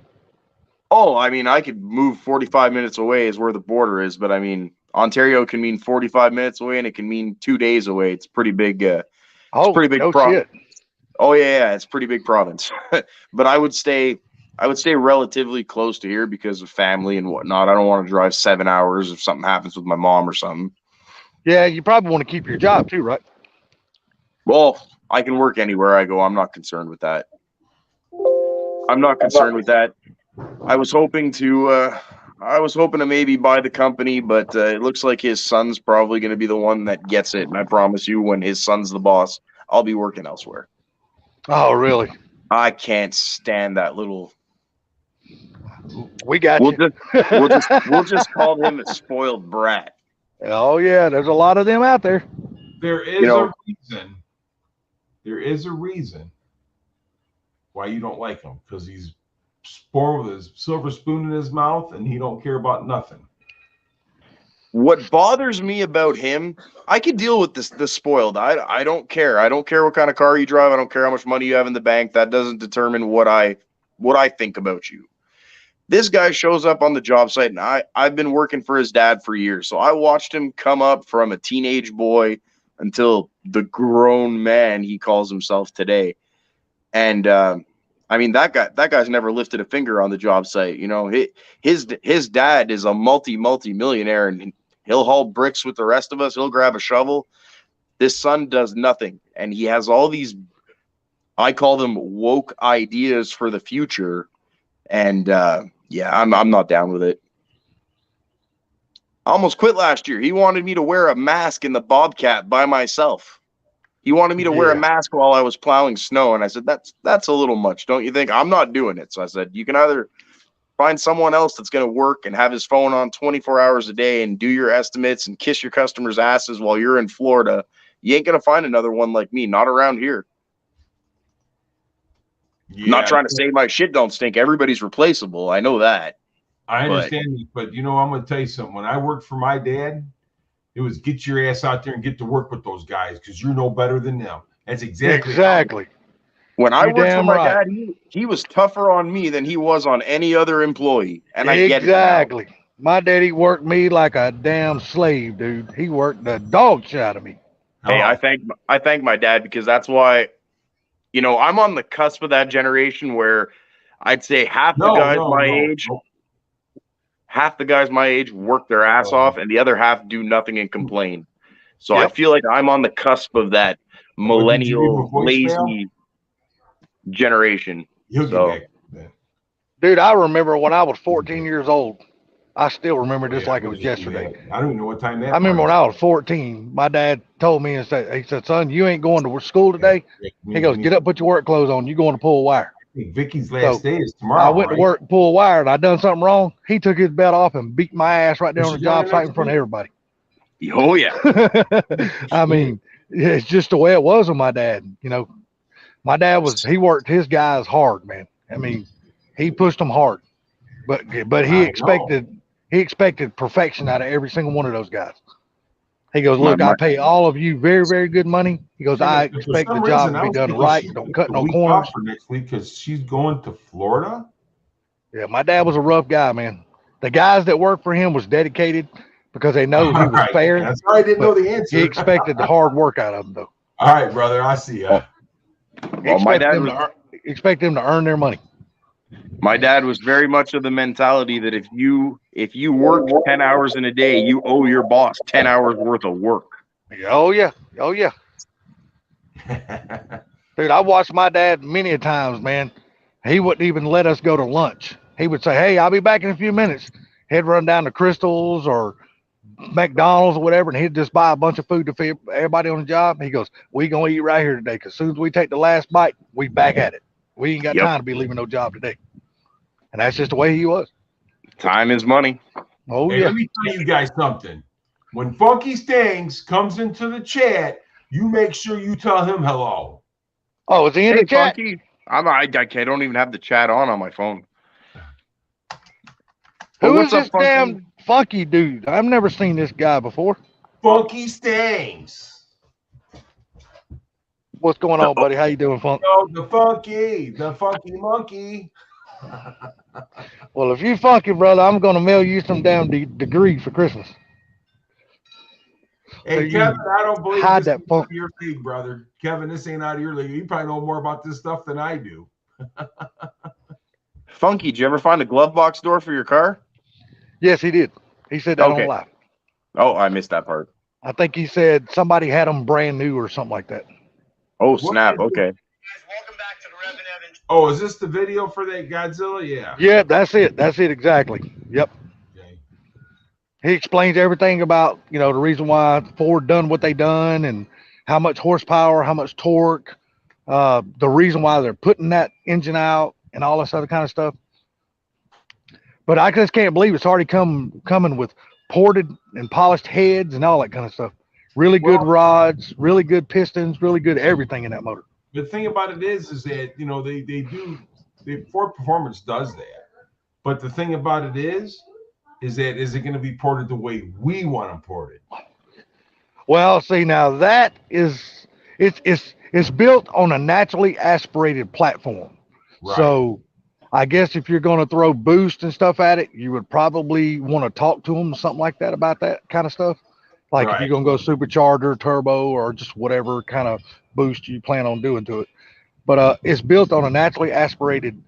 Oh, I mean, I could move 45 minutes away is where the border is, but I mean, Ontario can mean 45 minutes away, and it can mean 2 days away. It's pretty big. It's pretty big. Shit. Oh yeah, it's pretty big province. But I would stay relatively close to here because of family and whatnot. I don't want to drive 7 hours if something happens with my mom or something. Yeah, you probably want to keep your job too, right? Well, I can work anywhere I go. I'm not concerned with that. I'm not concerned with that. I was hoping to maybe buy the company, but it looks like his son's probably going to be the one that gets it. And I promise you, when his son's the boss, I'll be working elsewhere. Oh, really? I can't stand that little. We got you. We'll just call him a spoiled brat. Oh yeah, there's a lot of them out there. There is a reason. There is a reason why you don't like him, because he's born with his silver spoon in his mouth and he don't care about nothing. What bothers me about him, I could deal with the spoiled. I don't care. I don't care what kind of car you drive. I don't care how much money you have in the bank. That doesn't determine what I think about you. This guy shows up on the job site, and I've been working for his dad for years. So I watched him come up from a teenage boy until the grown man he calls himself today. And I mean, that guy's never lifted a finger on the job site. You know, his dad is a multi-millionaire, and he'll haul bricks with the rest of us. He'll grab a shovel. This son does nothing, and he has all these, I call them woke ideas for the future. And yeah, I'm not down with it. I almost quit last year. He wanted me to wear a mask in the Bobcat by myself. He wanted me to wear a mask while I was plowing snow, and I said, that's a little much, don't you think? I'm not doing it. So I said, you can either find someone else that's going to work and have his phone on 24 hours a day and do your estimates and kiss your customers' asses while you're in Florida. You ain't going to find another one like me, not around here. Yeah. I'm not trying to say my shit don't stink. Everybody's replaceable. I know that. I understand, but you know, I'm going to tell you something. When I worked for my dad, it was get your ass out there and get to work with those guys because you're no better than them. That's exactly. When I worked for my dad, he was tougher on me than he was on any other employee, and I get it now. Exactly. My daddy worked me like a damn slave, dude. He worked the dog shit out of me. Hey, I thank my dad, because that's why, you know, I'm on the cusp of that generation where I'd say half the guys my age work their ass off, and the other half do nothing and complain. So I feel like I'm on the cusp of that millennial lazy generation. So, dude, I remember when I was 14 years old. I still remember this like it was yesterday. I don't even know what time that was. I remember when I was 14, my dad told me, and he said, son, you ain't going to school today. He goes, get up, put your work clothes on. You going to pull wire. I think Vicky's last day is tomorrow. I went to work, pull wire, and I done something wrong. He took his belt off and beat my ass right there on the job site in front of everybody. Oh, yeah. I mean, it's just the way it was with my dad. You know, my dad he worked his guys hard, man. I mean, he pushed them hard, but he expected perfection out of every single one of those guys. He goes, look, I pay all of you very, very good money. He goes, I expect the job to be done right. Don't cut no corners. For next week because she's going to Florida. Yeah, my dad was a rough guy, man. The guys that worked for him was dedicated because they know he was fair. That's why I didn't know the answer. He expected the hard work out of them, though. All right, brother, I see ya. Well, my dad expect them to earn their money. My dad was very much of the mentality that if you work 10 hours in a day, you owe your boss 10 hours worth of work. Oh yeah. Dude, I watched my dad many a times, man. He wouldn't even let us go to lunch. He would say, hey, I'll be back in a few minutes. He'd run down to Crystal's or McDonald's or whatever, and he'd just buy a bunch of food to feed everybody on the job. He goes, we gonna eat right here today, because as soon as we take the last bite, we back at it. We ain't got time to be leaving no job today. And that's just the way he was. Time is money. Oh, hey, let me tell you guys something. When Funky Stings comes into the chat, you make sure you tell him hello. Oh, is he in the chat? Funky. I don't even have the chat on my phone. Who is this damn Funky dude? I've never seen this guy before. Funky Stings. What's going on, buddy? How you doing, Funk? Oh, the funky monkey. Well, if you funky, brother, I'm gonna mail you some damn degree for Christmas. Hey, so Kevin, I don't believe this is out of your league, brother. Kevin, this ain't out of your league. You probably know more about this stuff than I do. Funky, did you ever find a glove box door for your car? Yes, he did. He said that on live. Oh, I missed that part. I think he said somebody had them brand new or something like that. Oh, snap. Okay. Guys, welcome back to the Reverend Evans. Oh, is this the video for that Godzilla? Yeah. Yeah, that's it. That's it exactly. Yep. Okay. He explains everything about, you know, the reason why Ford done what they done and how much horsepower, how much torque, the reason why they're putting that engine out and all this other kind of stuff. But I just can't believe it's already coming with ported and polished heads and all that kind of stuff. Really good rods, really good pistons, really good everything in that motor. The thing about it is that, you know, Ford Performance does that. But the thing about it is that is it going to be ported the way we want them ported? Well, see, now that is it's built on a naturally aspirated platform. Right. So I guess if you're going to throw boost and stuff at it, you would probably want to talk to them, something like that, about that kind of stuff. Like if Right. you're gonna go supercharger, turbo, or just whatever kind of boost you plan on doing to it. But it's built on a naturally aspirated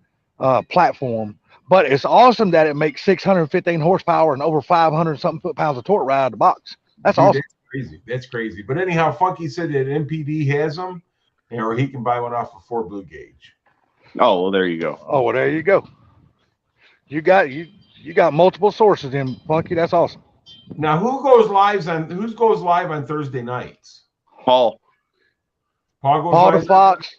platform. But it's awesome that it makes 615 horsepower and over 500 something foot-pounds of torque right out of the box. That's Dude, awesome. That's crazy. That's crazy. But anyhow, Funky said that MPD has them, or he can buy one off of Fort Blue Gauge. Oh, well, there you go. Oh, well, there you go. You got multiple sources in Funky. That's awesome. Now, who goes live on Thursday nights? Paul. Paul goes Paul live. the Fox,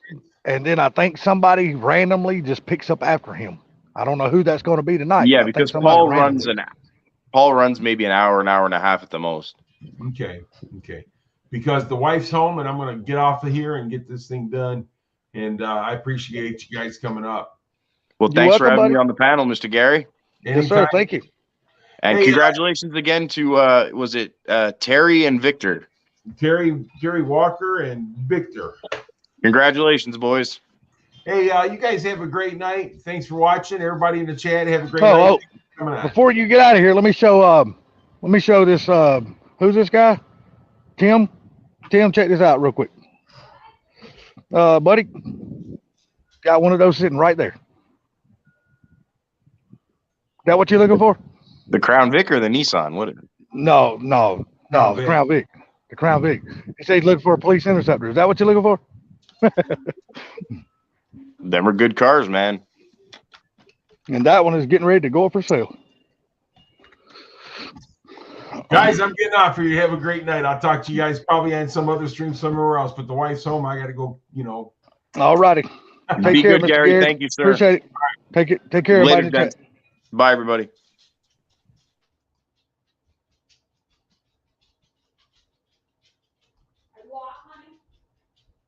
and then I think somebody randomly just picks up after him. I don't know who that's going to be tonight. Yeah, but I think because somebody Paul runs maybe an hour and a half at the most. Okay. Because the wife's home, and I'm going to get off of here and get this thing done. And I appreciate you guys coming up. Well, You're thanks for welcome, having me buddy. on the panel, Mr. Gary. Yes, sir. Thank you. And Hey, congratulations again to was it Terry and Victor? Terry Walker and Victor. Congratulations, boys. Hey, you guys have a great night. Thanks for watching. Everybody in the chat, have a great night. Oh, Thanks for coming on. before you get out of here, let me show this. Who's this guy? Tim, check this out real quick. Buddy, got one of those sitting right there. That what you're looking for? The Crown Vic or the Nissan? What? No, the Crown Vic. The Crown Vic. He said he's looking for a police interceptor. Is that what you're looking for? Them are good cars, man. And that one is getting ready to go up for sale. Guys, I'm getting off here. You have a great night. I'll talk to you guys probably on some other stream somewhere else. But the wife's home. I got to go, All righty. Be care, good, Mr. Gary. Gary. Thank you, sir. Appreciate it. Take care, Later, everybody. gents. Bye, everybody.